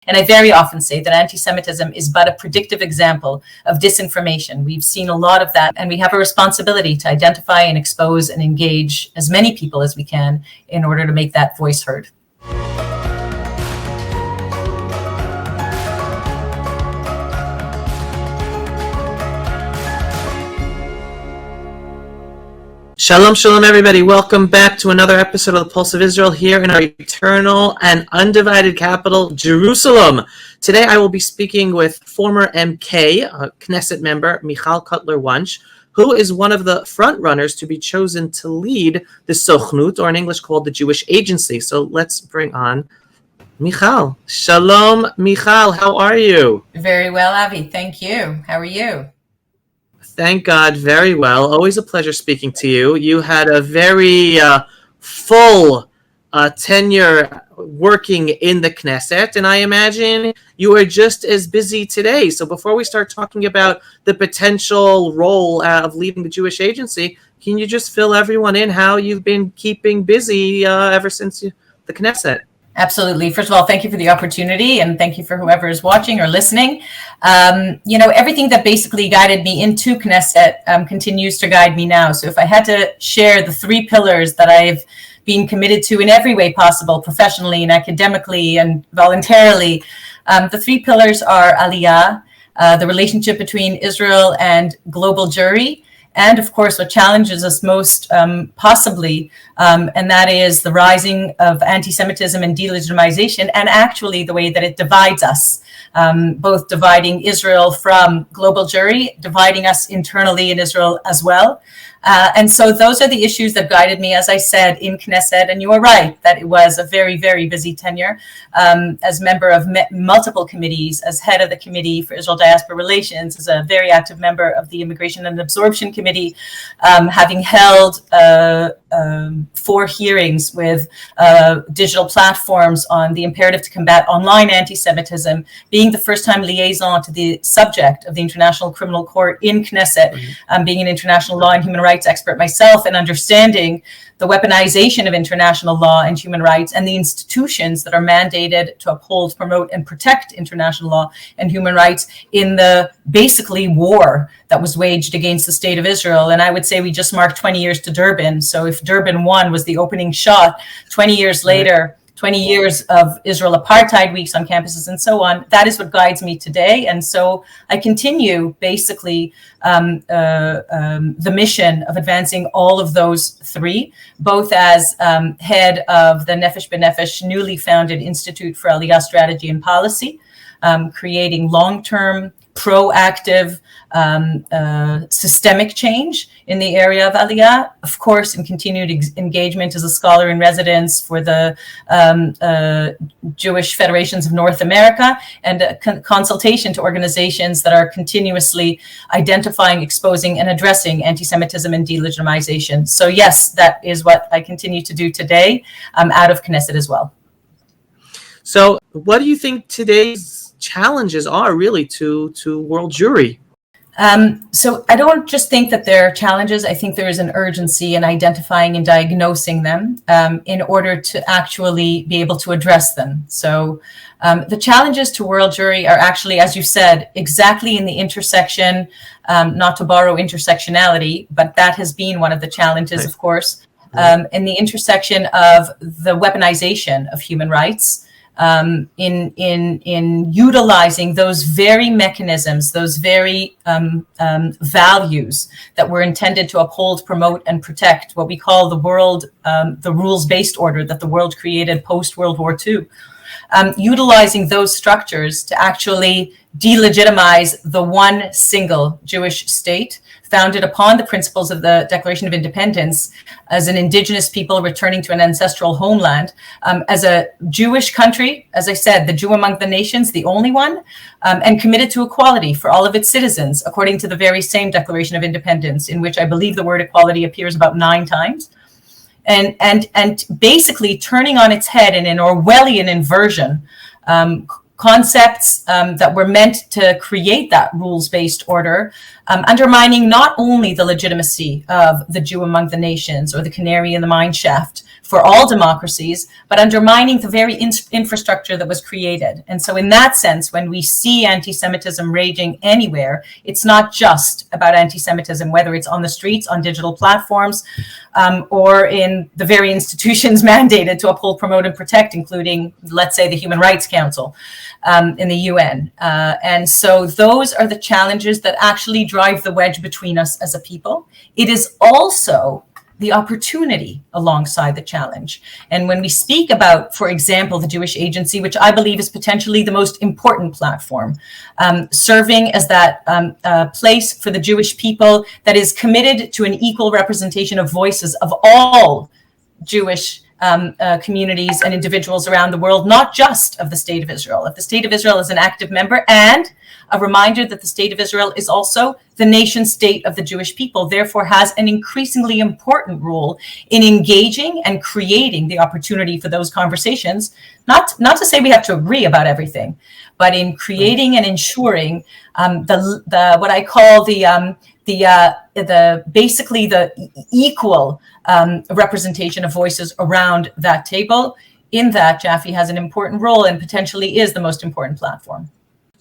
And I very often say that anti-Semitism is but a predictive example of disinformation. We've seen a lot of that, and we have a responsibility to identify and expose and engage as many people as we can in order to make that voice heard. Shalom, shalom, everybody. Welcome back to another episode of the Pulse of Israel here in our eternal and undivided capital, Jerusalem. Today I will be speaking with former MK, Knesset member, Michal Cotler Wunsh, who is one of the front runners to be chosen to lead the Sochnut, or in English called the Jewish Agency. So let's bring on Michal. Shalom, Michal. How are you? Very well, Avi. Thank you. How are you? Thank God, very well. Always a pleasure speaking to you. You had a very full tenure working in the Knesset, and I imagine you are just as busy today. So before we start talking about the potential role of leading the Jewish Agency, can you just fill everyone in how you've been keeping busy ever since the Knesset? Absolutely. First of all, thank you for the opportunity, and thank you for whoever is watching or listening. Everything that basically guided me into Knesset continues to guide me now. So if I had to share the three pillars that I've been committed to in every way possible, professionally and academically and voluntarily, the three pillars are Aliyah, the relationship between Israel and global Jewry, and of course, what challenges us most possibly, and that is the rising of anti-Semitism and delegitimization, and actually the way that it divides us, both dividing Israel from global Jewry, dividing us internally in Israel as well. And so those are the issues that guided me, as I said, in Knesset. And you are right that it was a very, very busy tenure as member of multiple committees, as head of the Committee for Israel Diaspora Relations, as a very active member of the Immigration and Absorption Committee, having held 4 hearings with digital platforms on the imperative to combat online anti-Semitism, being the first-time liaison to the subject of the International Criminal Court in Knesset, being an international law and human rights expert myself, and understanding the weaponization of international law and human rights and the institutions that are mandated to uphold, promote, and protect international law and human rights in the basically war that was waged against the state of Israel. And I would say we just marked 20 years to Durban. So if Durban 1 was the opening shot, 20 years later, 20 years of Israel apartheid weeks on campuses and so on, that is what guides me today. And so I continue basically the mission of advancing all of those three, both as head of the Nefesh B'Nefesh newly founded Institute for Aliyah Strategy and Policy, creating long-term, proactive, systemic change in the area of Aliyah, of course, in continued engagement as a scholar in residence for the Jewish Federations of North America, and consultation to organizations that are continuously identifying, exposing, and addressing anti-Semitism and delegitimization. So yes, that is what I continue to do today out of Knesset as well. So what do you think today's challenges are really to world Jewry? So I don't just think that there are challenges. I think there is an urgency in identifying and diagnosing them in order to actually be able to address them. So the challenges to world Jewry are actually, as you said, exactly in the intersection, not to borrow intersectionality, but that has been one of the challenges, of course, in the intersection of the weaponization of human rights. In utilizing those very mechanisms, those very values that were intended to uphold, promote, and protect what we call the rules-based order that the world created post-World War II. Utilizing those structures to actually delegitimize the one single Jewish state founded upon the principles of the Declaration of Independence as an indigenous people returning to an ancestral homeland, as a Jewish country, as I said, the Jew among the nations, the only one, and committed to equality for all of its citizens, according to the very same Declaration of Independence, in which I believe the word equality appears about 9 times. And basically turning on its head in an Orwellian inversion, concepts that were meant to create that rules-based order, undermining not only the legitimacy of the Jew among the nations or the canary in the mine shaft for all democracies, but undermining the very infrastructure that was created. And so in that sense, when we see anti-Semitism raging anywhere, it's not just about anti-Semitism, whether it's on the streets, on digital platforms, or in the very institutions mandated to uphold, promote, and protect, including, let's say, the Human Rights Council in the UN. And so those are the challenges that actually drive the wedge between us as a people. It is also the opportunity alongside the challenge. And when we speak about, for example, the Jewish Agency, which I believe is potentially the most important platform, serving as that place for the Jewish people that is committed to an equal representation of voices of all Jewish communities and individuals around the world, not just of the State of Israel. If the State of Israel is an active member, and a reminder that the State of Israel is also the nation state of the Jewish people, therefore has an increasingly important role in engaging and creating the opportunity for those conversations. Not to say we have to agree about everything, but in creating and ensuring the what I call the basically the equal representation of voices around that table. In that, Jaffe has an important role and potentially is the most important platform.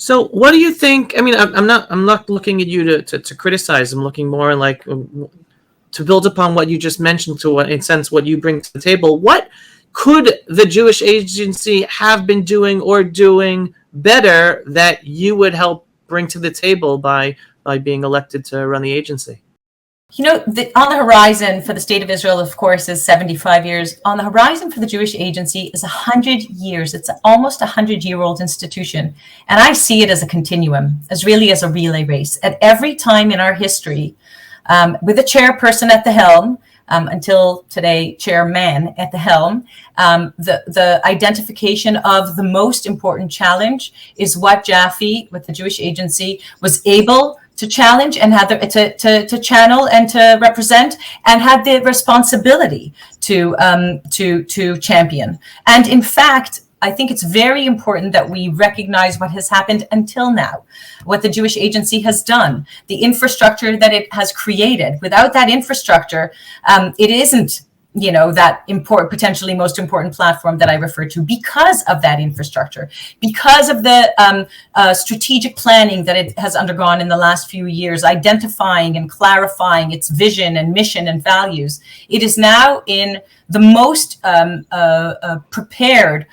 So what do you think? I mean, I'm not looking at you to criticize. I'm looking more like to build upon what you just mentioned, to what, in a sense, what you bring to the table. What could the Jewish Agency have been doing or doing better that you would help bring to the table by being elected to run the agency? You know, on the horizon for the State of Israel, of course, is 75 years. On the horizon for the Jewish Agency is 100 years. It's almost a 100-year-old institution. And I see it as a continuum, as really as a relay race. At every time in our history, with a chairperson at the helm, until today, chairman at the helm, the identification of the most important challenge is what Jaffe, with the Jewish Agency, was able to challenge and had to channel and to represent, and had the responsibility to champion. And in fact, I think it's very important that we recognize what has happened until now, what the Jewish Agency has done, the infrastructure that it has created. Without that infrastructure, it isn't, that potentially most important platform that I refer to, because of that infrastructure, because of the strategic planning that it has undergone in the last few years, identifying and clarifying its vision and mission and values. It is now in the most prepared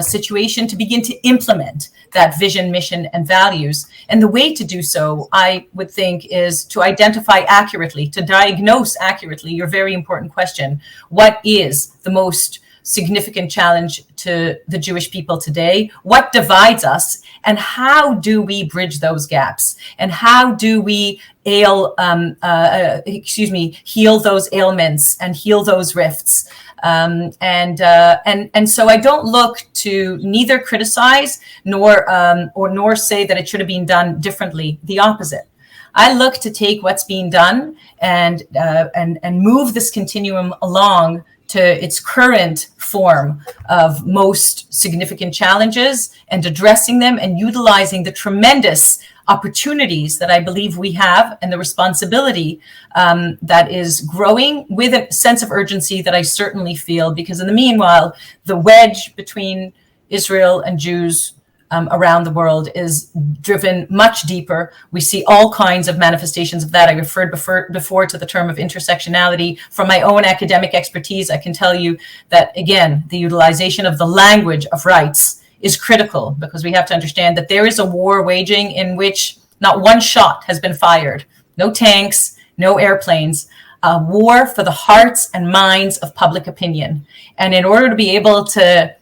situation to begin to implement that vision, mission, and values. And the way to do so, I would think, is to identify accurately, to diagnose accurately your very important question: what is the most significant challenge to the Jewish people today? What divides us? And how do we bridge those gaps? And how do we heal those ailments and heal those rifts? And so I don't look to neither criticize nor say that it should have been done differently. The opposite. I look to take what's being done and move this continuum along to its current form of most significant challenges, and addressing them and utilizing the tremendous opportunities that I believe we have, and the responsibility that is growing with a sense of urgency that I certainly feel, because in the meanwhile, the wedge between Israel and Jews around the world is driven much deeper. We see all kinds of manifestations of that. I referred before to the term of intersectionality. From my own academic expertise, I can tell you that, again, the utilization of the language of rights is critical, because we have to understand that there is a war waging in which not one shot has been fired, no tanks, no airplanes, a war for the hearts and minds of public opinion. And in order to be able to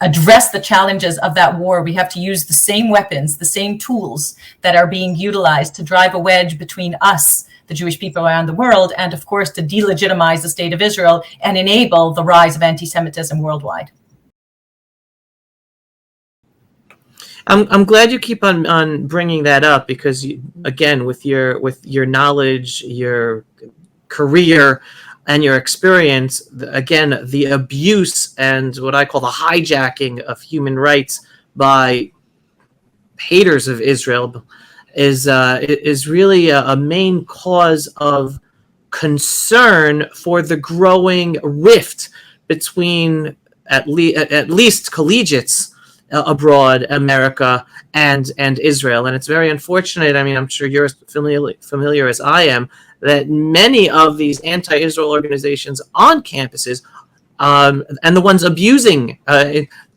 address the challenges of that war, we have to use the same weapons, the same tools that are being utilized to drive a wedge between us, the Jewish people around the world, and of course to delegitimize the State of Israel and enable the rise of anti-Semitism worldwide. I'm glad you keep on bringing that up, because again, with your knowledge, your career, and your experience, again, the abuse and what I call the hijacking of human rights by haters of Israel is really a main cause of concern for the growing rift between at least collegiates abroad, America and Israel. And it's very unfortunate. I mean, I'm sure you're as familiar as I am, that many of these anti-Israel organizations on campuses, and the ones abusing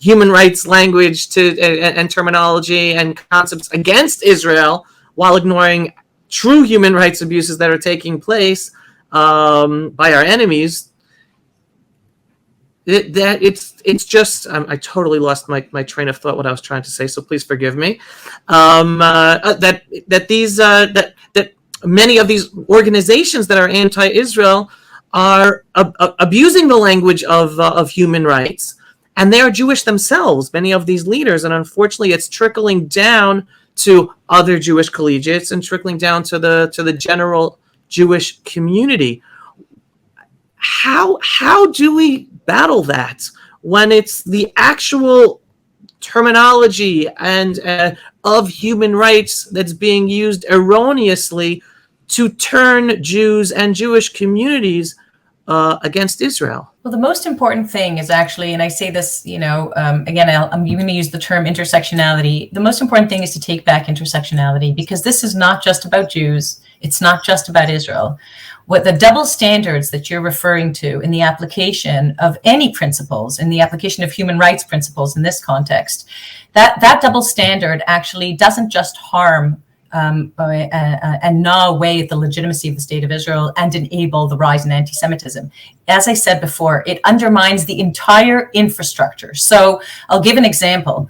human rights language and terminology and concepts against Israel while ignoring true human rights abuses that are taking place by our enemies. It's just I totally lost my train of thought what I was trying to say, so please forgive me. That many of these organizations that are anti-Israel are abusing the language of human rights, and they are Jewish themselves, many of these leaders, and unfortunately it's trickling down to other Jewish collegiates and trickling down to the general Jewish community. How do we battle that when it's the actual terminology and of human rights that's being used erroneously to turn Jews and Jewish communities against Israel? Well, the most important thing is actually, and I say this, again, I'm going to use the term intersectionality. The most important thing is to take back intersectionality, because this is not just about Jews. It's not just about Israel. What the double standards that you're referring to in the application of any principles, in the application of human rights principles in this context, that double standard actually doesn't just harm and gnaw away at the legitimacy of the state of Israel and enable the rise in anti-Semitism. As I said before, it undermines the entire infrastructure. So I'll give an example.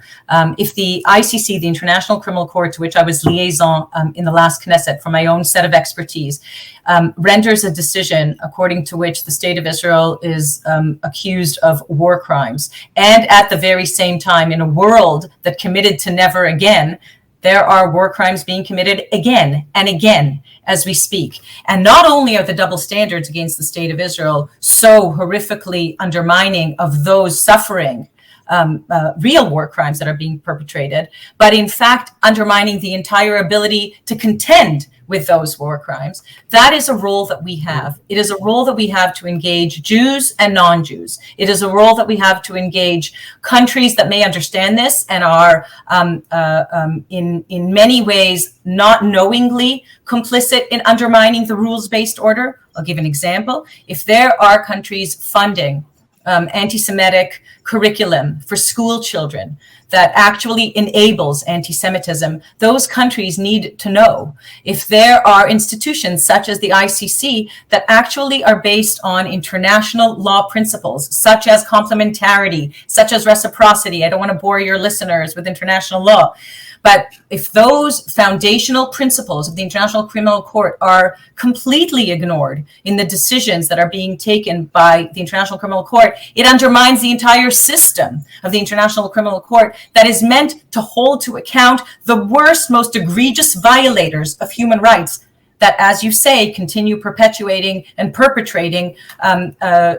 If the ICC, the International Criminal Court, to which I was liaison in the last Knesset for my own set of expertise, renders a decision according to which the state of Israel is accused of war crimes, and at the very same time, in a world that committed to never again, there are war crimes being committed again and again as we speak. And not only are the double standards against the state of Israel so horrifically undermining of those suffering real war crimes that are being perpetrated, but in fact undermining the entire ability to contend with those war crimes. That is a role that we have. It is a role that we have to engage Jews and non-Jews. It is a role that we have to engage countries that may understand this and are in many ways not knowingly complicit in undermining the rules-based order. I'll give an example. If there are countries funding anti-Semitic curriculum for school children that actually enables anti-Semitism, those countries need to know. If there are institutions such as the ICC that actually are based on international law principles, such as complementarity, such as reciprocity, I don't want to bore your listeners with international law, but if those foundational principles of the International Criminal Court are completely ignored in the decisions that are being taken by the International Criminal Court, it undermines the entire system of the International Criminal Court that is meant to hold to account the worst, most egregious violators of human rights that, as you say, continue perpetuating and perpetrating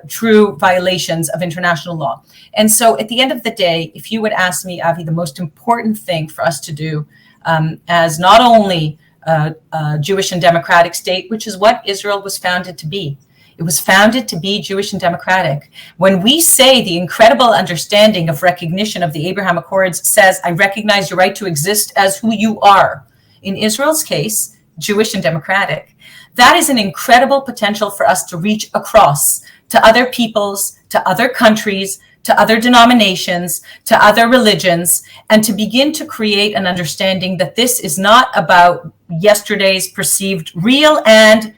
true violations of international law. And so at the end of the day, if you would ask me, Avi, the most important thing for us to do as not only a Jewish and democratic state, which is what Israel was founded to be. It was founded to be Jewish and democratic. When we say the incredible understanding of recognition of the Abraham Accords says, I recognize your right to exist as who you are. In Israel's case, Jewish and democratic. That is an incredible potential for us to reach across to other peoples, to other countries, to other denominations, to other religions, and to begin to create an understanding that this is not about yesterday's perceived real and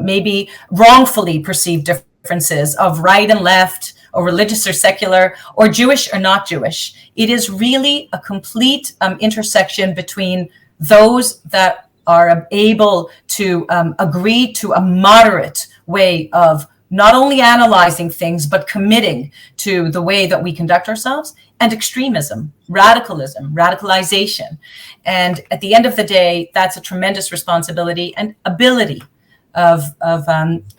maybe wrongfully perceived differences of right and left, or religious or secular, or Jewish or not Jewish. It is really a complete intersection between those that are able to agree to a moderate way of not only analyzing things, but committing to the way that we conduct ourselves, and extremism, radicalism, radicalization. And at the end of the day, that's a tremendous responsibility and ability of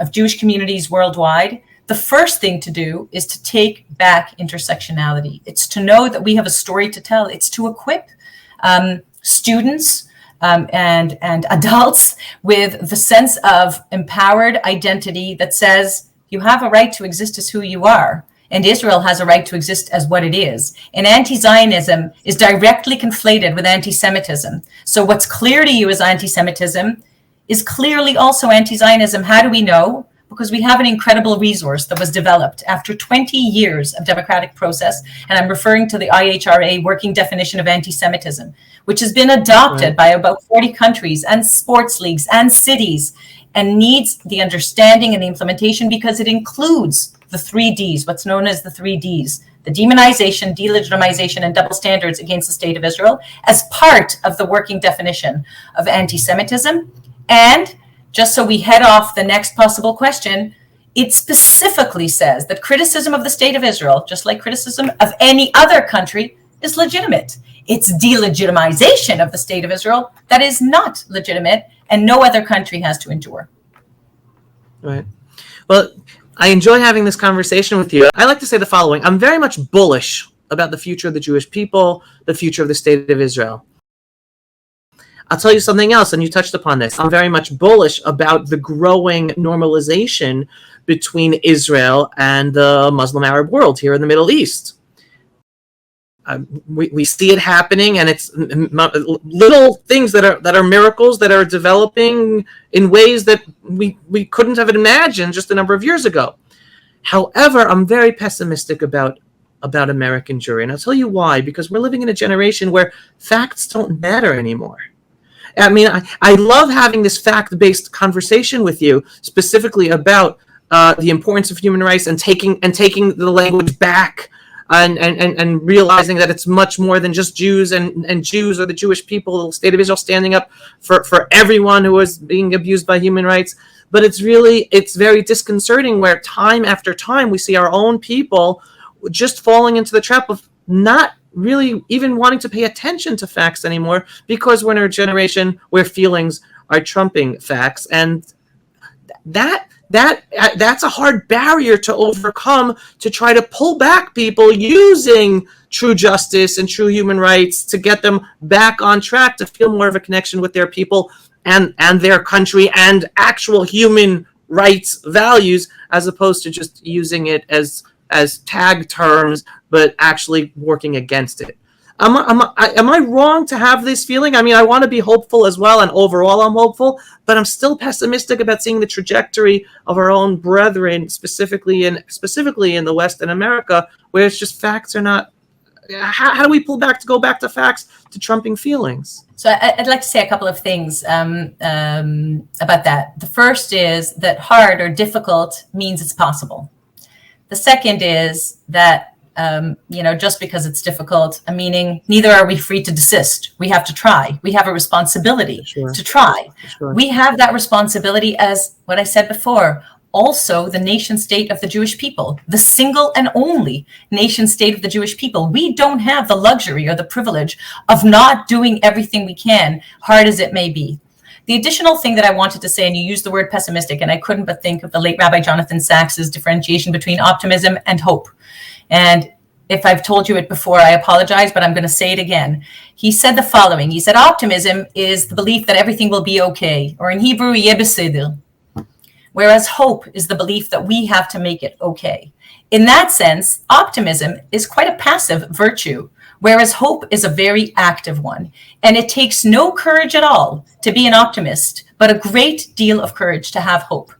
Jewish communities worldwide the first thing to do is to take back intersectionality. It's to know that we have a story to tell. It's to equip students and adults with the sense of empowered identity that says you have a right to exist as who you are, and Israel has a right to exist as what it is. And anti-Zionism is directly conflated with anti-Semitism. So what's clear to you as anti-Semitism is clearly also anti-Zionism. How do we know? Because we have an incredible resource that was developed after 20 years of democratic process, and I'm referring to the IHRA working definition of anti-Semitism, which has been adopted by about 40 countries and sports leagues and cities, and needs the understanding and the implementation because it includes the 3Ds, what's known as the 3Ds, the demonization, delegitimization, and double standards against the state of Israel as part of the working definition of anti-Semitism. And just so we head off the next possible question, it specifically says that criticism of the state of Israel, just like criticism of any other country, is legitimate. It's delegitimization of the state of Israel that is not legitimate, and no other country has to endure. Right. Well, I enjoy having this conversation with you. I like to say the following. I'm very much bullish about the future of the Jewish people, the future of the state of Israel. I'll tell you something else, and you touched upon this. I'm very much bullish about the growing normalization between Israel and the Muslim Arab world here in the Middle East. We see it happening, and it's little things that are miracles that are developing in ways that we couldn't have imagined just a number of years ago. However, I'm very pessimistic about American Jewry, and I'll tell you why. Because we're living in a generation where facts don't matter anymore. I mean, I love having this fact-based conversation with you, specifically about the importance of human rights and taking the language back. And realizing that it's much more than just Jews and Jews or the Jewish people, the state of Israel standing up for everyone who is being abused by human rights. But it's very disconcerting where time after time we see our own people just falling into the trap of not really even wanting to pay attention to facts anymore, because we're in a generation where feelings are trumping facts. And that's a hard barrier to overcome, to try to pull back people using true justice and true human rights to get them back on track, to feel more of a connection with their people and their country and actual human rights values, as opposed to just using it as tag terms, but actually working against it. Am I wrong to have this feeling? I mean, I want to be hopeful as well, and overall I'm hopeful, but I'm still pessimistic about seeing the trajectory of our own brethren, specifically in the West and America, where it's just facts are not. How do we go back to facts, to trumping feelings? So I'd like to say a couple of things about that. The first is that hard or difficult means it's possible. The second is that just because it's difficult, meaning neither are we free to desist. We have to try. We have a responsibility to try. Sure. We have that responsibility as what I said before, also the nation state of the Jewish people, the single and only nation state of the Jewish people. We don't have the luxury or the privilege of not doing everything we can, hard as it may be. The additional thing that I wanted to say, and you used the word pessimistic, and I couldn't but think of the late Rabbi Jonathan Sachs's differentiation between optimism and hope. And if I've told you it before, I apologize, but I'm going to say it again. He said the following. He said, optimism is the belief that everything will be okay, or in Hebrew, yeh beseder. Whereas hope is the belief that we have to make it okay. In that sense, optimism is quite a passive virtue, whereas hope is a very active one. And it takes no courage at all to be an optimist, but a great deal of courage to have hope.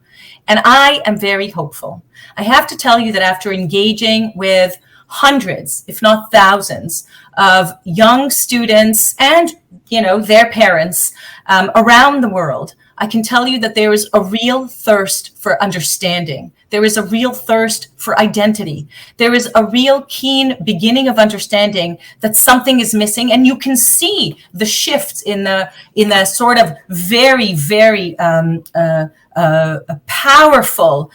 And I am very hopeful. I have to tell you that after engaging with hundreds, if not thousands, of young students and, their parents around the world, I can tell you that there is a real thirst for understanding. There is a real thirst for identity. There is a real keen beginning of understanding that something is missing, and you can see the shifts in the sort of very, very powerful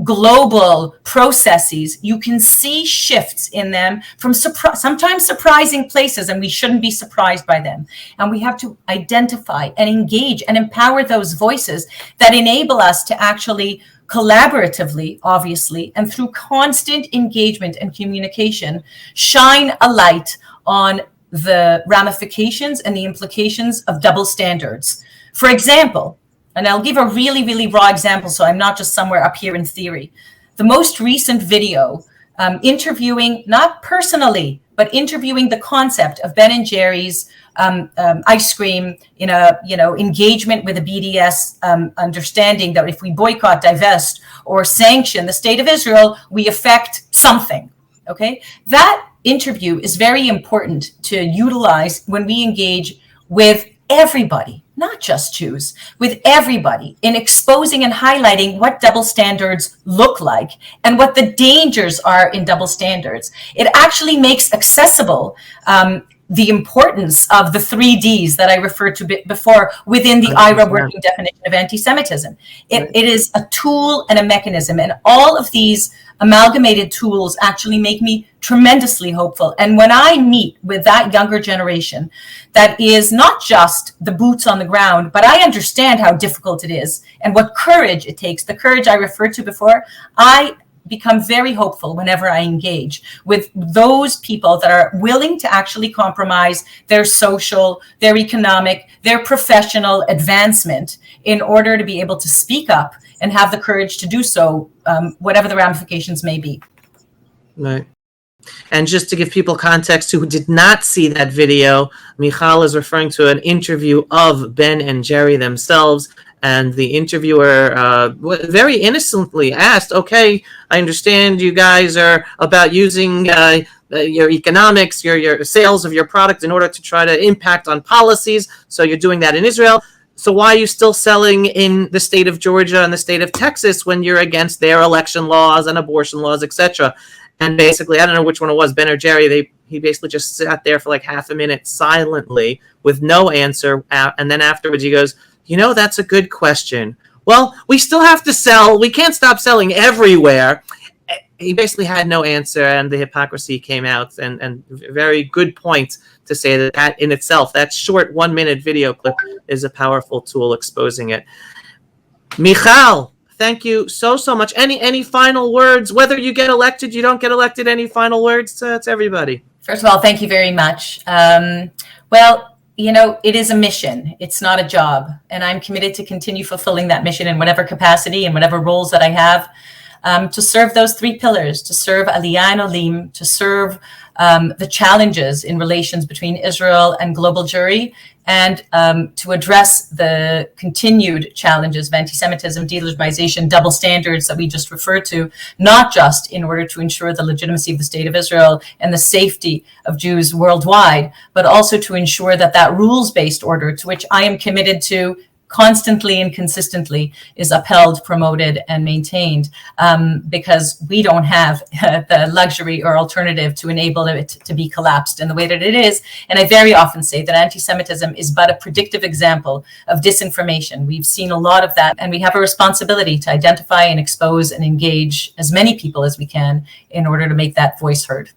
global processes. You can see shifts in them from sometimes surprising places, and we shouldn't be surprised by them. And we have to identify and engage and empower those voices that enable us to actually collaboratively, obviously, and through constant engagement and communication, shine a light on the ramifications and the implications of double standards. For example, and I'll give a really, really raw example so I'm not just somewhere up here in theory. The most recent video interviewing, not personally, but interviewing the concept of Ben and Jerry's ice cream in a engagement with a BDS understanding that if we boycott, divest, or sanction the state of Israel, we affect something. Okay, that interview is very important to utilize when we engage with everybody, not just Jews, with everybody, in exposing and highlighting what double standards look like and what the dangers are in double standards. It actually makes accessible the importance of the 3Ds that I referred to before within the IRA working definition of anti-Semitism. It is a tool and a mechanism, and all of these amalgamated tools actually make me tremendously hopeful. And when I meet with that younger generation, that is not just the boots on the ground, but I understand how difficult it is and what courage it takes, the courage I referred to before, I become very hopeful whenever I engage with those people that are willing to actually compromise their social, their economic, their professional advancement in order to be able to speak up and have the courage to do so, whatever the ramifications may be. Right. And just to give people context who did not see that video, Michal is referring to an interview of Ben and Jerry themselves. And the interviewer very innocently asked, okay, I understand you guys are about using your economics, your sales of your product in order to try to impact on policies. So you're doing that in Israel. So why are you still selling in the state of Georgia and the state of Texas when you're against their election laws and abortion laws, etc.? And basically, I don't know which one it was, Ben or Jerry, he basically just sat there for like half a minute silently with no answer. And then afterwards he goes, that's a good question. Well, we still have to sell. We can't stop selling everywhere. He basically had no answer, and the hypocrisy came out. And very good point to say that in itself, that short 1 minute video clip is a powerful tool exposing it. Michal, thank you so much. Any final words, whether you get elected, you don't get elected, any final words to everybody? First of all, thank you very much. It is a mission. It's not a job. And I'm committed to continue fulfilling that mission in whatever capacity and whatever roles that I have, to serve those three pillars, to serve Aliyah and Olim, to serve the challenges in relations between Israel and global Jewry, and to address the continued challenges of anti-Semitism, delegitimization, double standards that we just referred to, not just in order to ensure the legitimacy of the state of Israel and the safety of Jews worldwide, but also to ensure that that rules-based order, to which I am committed to constantly and consistently, is upheld, promoted, and maintained, because we don't have the luxury or alternative to enable it to be collapsed in the way that it is. And I very often say that anti-Semitism is but a predictive example of disinformation. We've seen a lot of that, and we have a responsibility to identify and expose and engage as many people as we can in order to make that voice heard.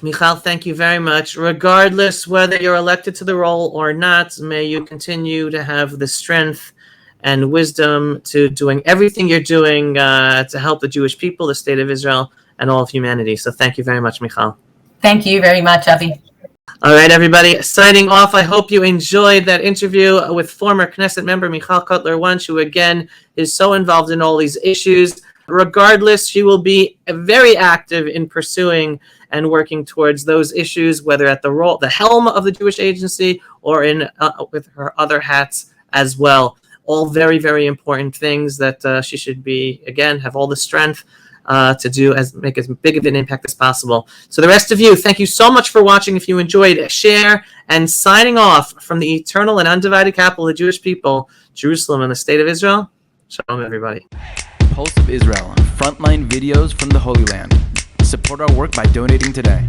Michal, thank you very much. Regardless whether you're elected to the role or not, may you continue to have the strength and wisdom to doing everything you're doing to help the Jewish people, the state of Israel, and all of humanity. So thank you very much, Michal. Thank you very much, Avi. All right, everybody, signing off. I hope you enjoyed that interview with former Knesset member Michal Cotler Wunsh, who again is so involved in all these issues. Regardless, she will be very active in pursuing and working towards those issues, whether at the helm of the Jewish Agency or in with her other hats as well. All very, very important things that she should have all the strength to do, make as big of an impact as possible. So the rest of you, thank you so much for watching. If you enjoyed, share, and signing off from the eternal and undivided capital of the Jewish people, Jerusalem and the state of Israel. Shalom, everybody. Pulse of Israel, frontline videos from the Holy Land. Support our work by donating today.